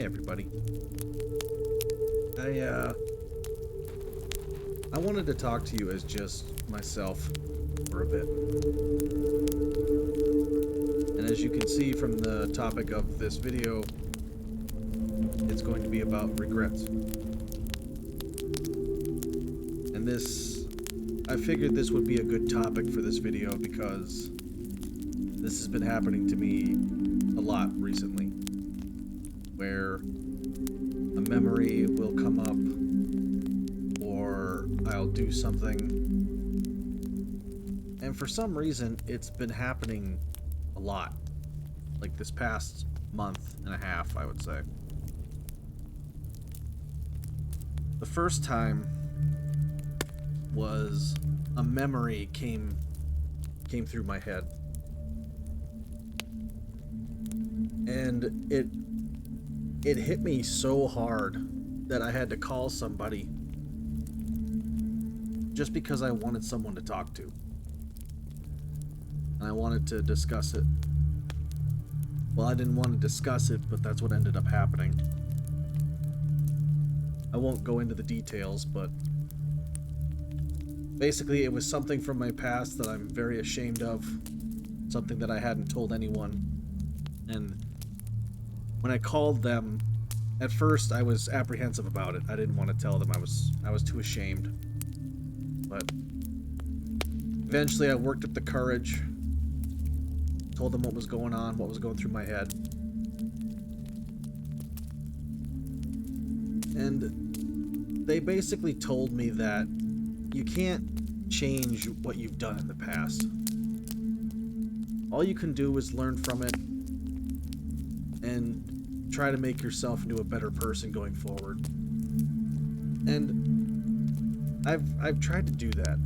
Hey everybody. I wanted to talk to you as just myself for a bit. And as you can see from the topic of this video, it's going to be about regrets. And I figured this would be a good topic for this video because this has been happening to me a lot recently, where a memory will come up or I'll do something, and for some reason it's been happening a lot, like this past month and a half, I would say. The first time was a memory came through my head, and it hit me so hard that I had to call somebody just because I wanted someone to talk to. And I wanted to discuss it. Well, I didn't want to discuss it, but that's what ended up happening. I won't go into the details, but basically it was something from my past that I'm very ashamed of, something that I hadn't told anyone. And when I called them, at first I was apprehensive about it. I didn't want to tell them. I was too ashamed. But eventually I worked up the courage, told them what was going on, what was going through my head. And they basically told me that you can't change what you've done in the past. All you can do is learn from it and try to make yourself into a better person going forward. And I've tried to do that.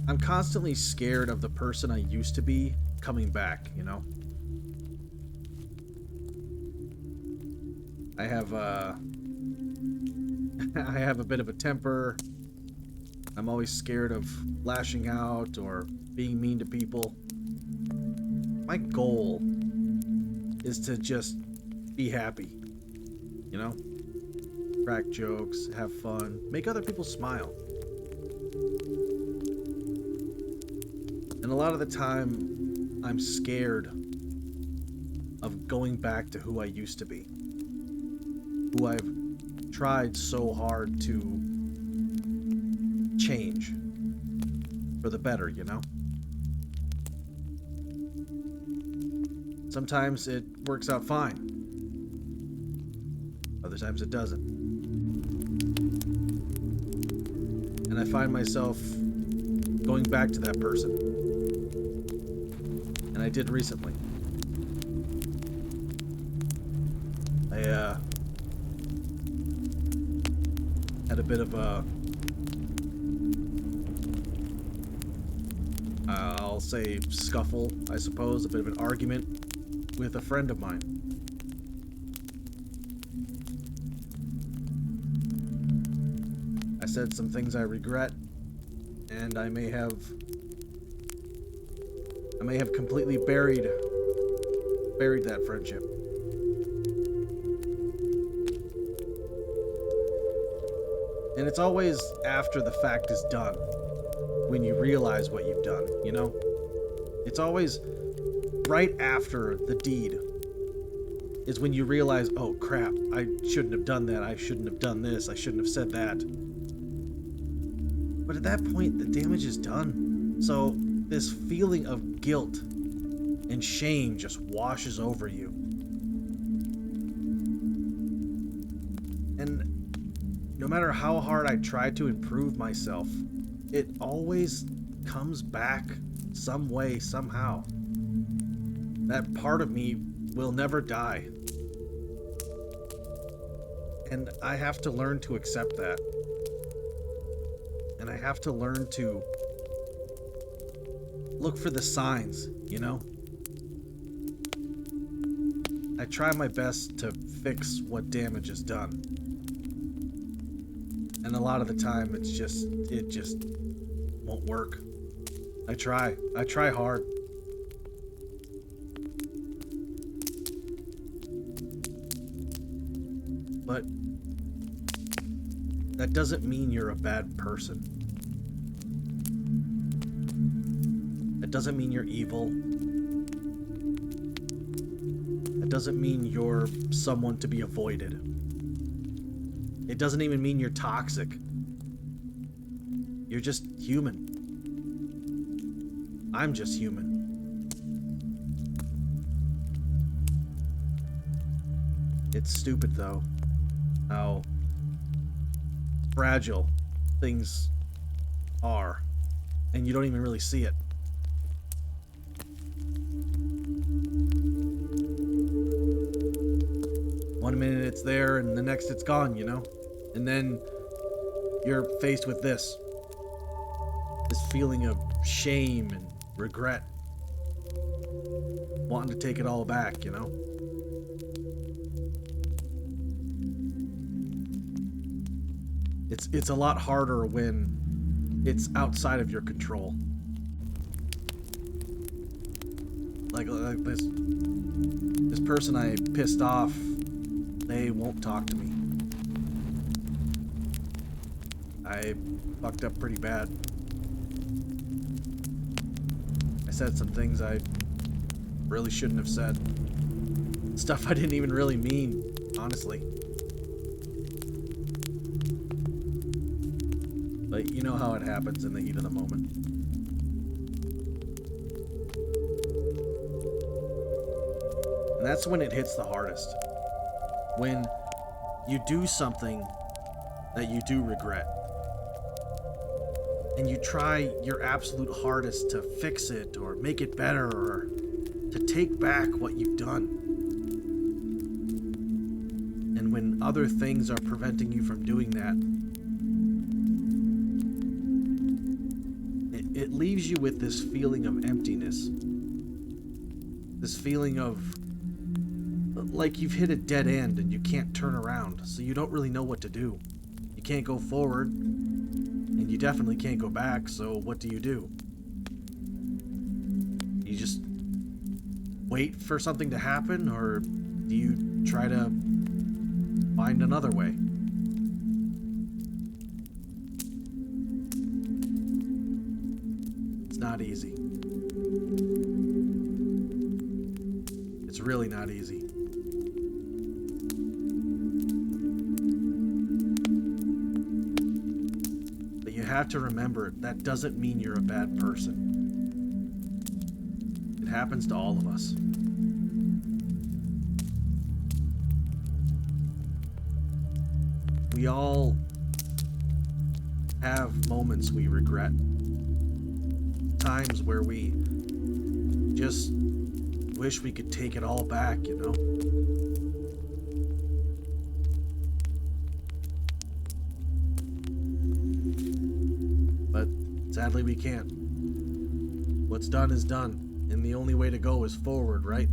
I'm constantly scared of the person I used to be coming back, you know? I have I have a bit of a temper. I'm always scared of lashing out or being mean to people. My goal is to just be happy, you know? Crack jokes, have fun, make other people smile. And a lot of the time, I'm scared of going back to who I used to be. Who I've tried so hard to change for the better, you know? Sometimes it works out fine. Other times it doesn't. And I find myself going back to that person. And I did recently. I had a bit of a, I'll say scuffle, I suppose, a bit of an argument with a friend of mine. I said some things I regret, and I may have completely buried that friendship. And it's always after the fact is done when you realize what you've done, you know? It's always right after the deed is when you realize, oh crap, I shouldn't have done that, I shouldn't have done this, I shouldn't have said that. But at that point, the damage is done. So this feeling of guilt and shame just washes over you. And no matter how hard I try to improve myself, it always comes back some way, somehow. That part of me will never die. And I have to learn to accept that. And I have to learn to look for the signs, you know? I try my best to fix what damage is done. And a lot of the time it just won't work. I try hard. But that doesn't mean you're a bad person. That doesn't mean you're evil. That doesn't mean you're someone to be avoided. It doesn't even mean you're toxic. You're just human. I'm just human. It's stupid, though, how fragile things are, and you don't even really see it. One minute it's there, and the next it's gone, you know? And then you're faced with this feeling of shame and regret, wanting to take it all back, you know? It's a lot harder when it's outside of your control. Like this person I pissed off, they won't talk to me. I fucked up pretty bad. I said some things I really shouldn't have said. Stuff I didn't even really mean, honestly. But you know how it happens in the heat of the moment. And that's when it hits the hardest. When you do something that you do regret. And you try your absolute hardest to fix it or make it better or to take back what you've done. And when other things are preventing you from doing that, it leaves you with this feeling of emptiness. This feeling of like you've hit a dead end and you can't turn around, so you don't really know what to do. You can't go forward, and you definitely can't go back, so what do? You just wait for something to happen, or do you try to find another way? It's not easy. It's really not easy. But you have to remember, that doesn't mean you're a bad person. It happens to all of us. We all have moments we regret. Times where we just wish we could take it all back, you know? But sadly we can't. What's done is done, and the only way to go is forward, right?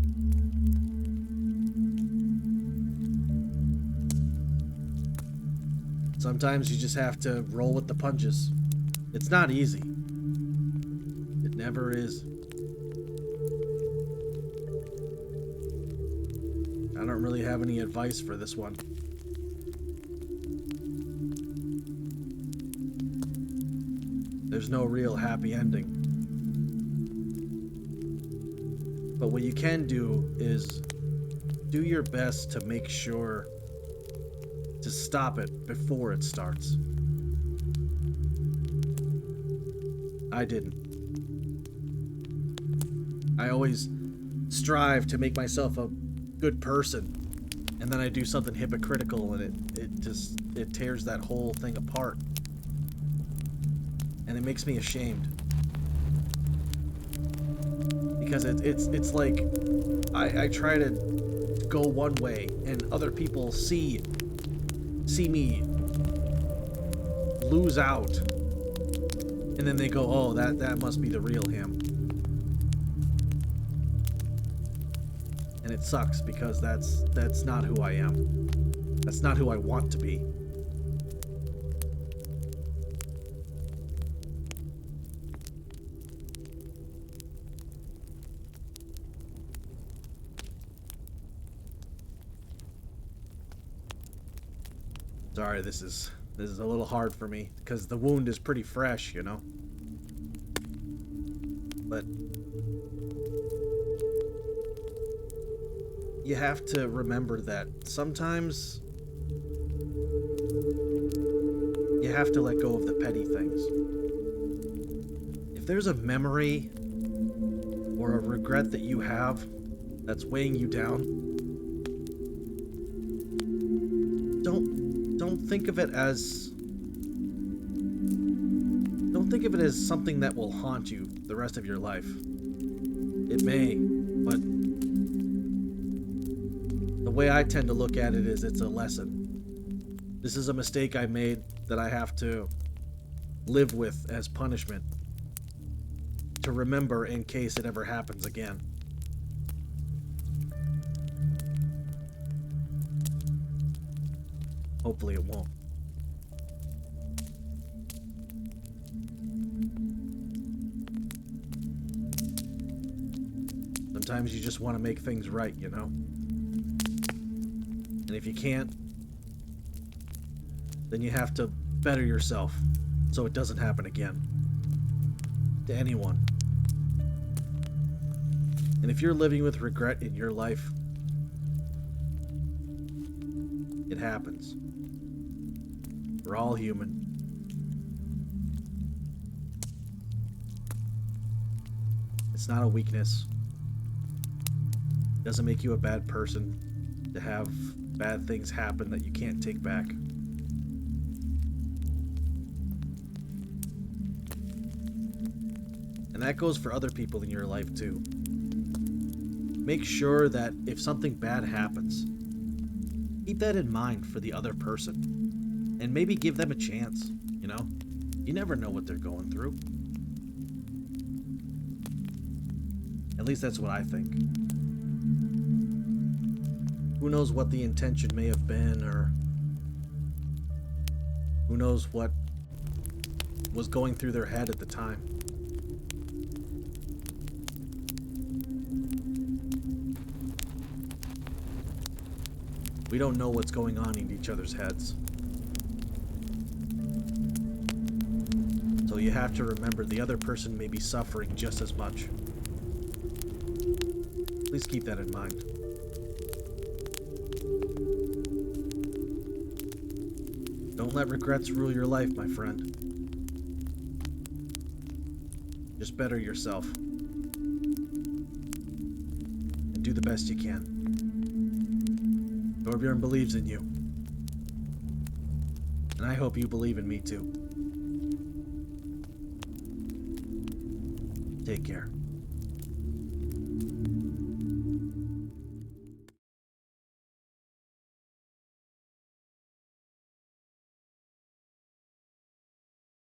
Sometimes you just have to roll with the punches. It's not easy. It never is. I don't really have any advice for this one. There's no real happy ending. But what you can do is do your best to make sure to stop it before it starts. I didn't. I always strive to make myself a good person, and then I do something hypocritical, and it tears that whole thing apart, and it makes me ashamed, because it's like I try to go one way, and other people see me lose out, and then they go, oh, that must be the real him. And it sucks, because that's not who I am. That's not who I want to be. Sorry, this is a little hard for me because the wound is pretty fresh, you know. But you have to remember that sometimes you have to let go of the petty things. If there's a memory or a regret that you have that's weighing you down, don't think of it as something that will haunt you the rest of your life. It may, but the way I tend to look at it is it's a lesson. This is a mistake I made that I have to live with as punishment, to remember in case it ever happens again. Hopefully it won't. Sometimes you just want to make things right, you know? And if you can't, then you have to better yourself so it doesn't happen again. To anyone. And if you're living with regret in your life, it happens. We're all human. It's not a weakness. It doesn't make you a bad person to have bad things happen that you can't take back. And that goes for other people in your life too. Make sure that if something bad happens, keep that in mind for the other person. And maybe give them a chance, you know? You never know what they're going through. At least that's what I think. Who knows what the intention may have been, or who knows what was going through their head at the time. We don't know what's going on in each other's heads. So you have to remember the other person may be suffering just as much. Please keep that in mind. Don't let regrets rule your life, my friend. Just better yourself. And do the best you can. Torbjorn believes in you. And I hope you believe in me too. Take care.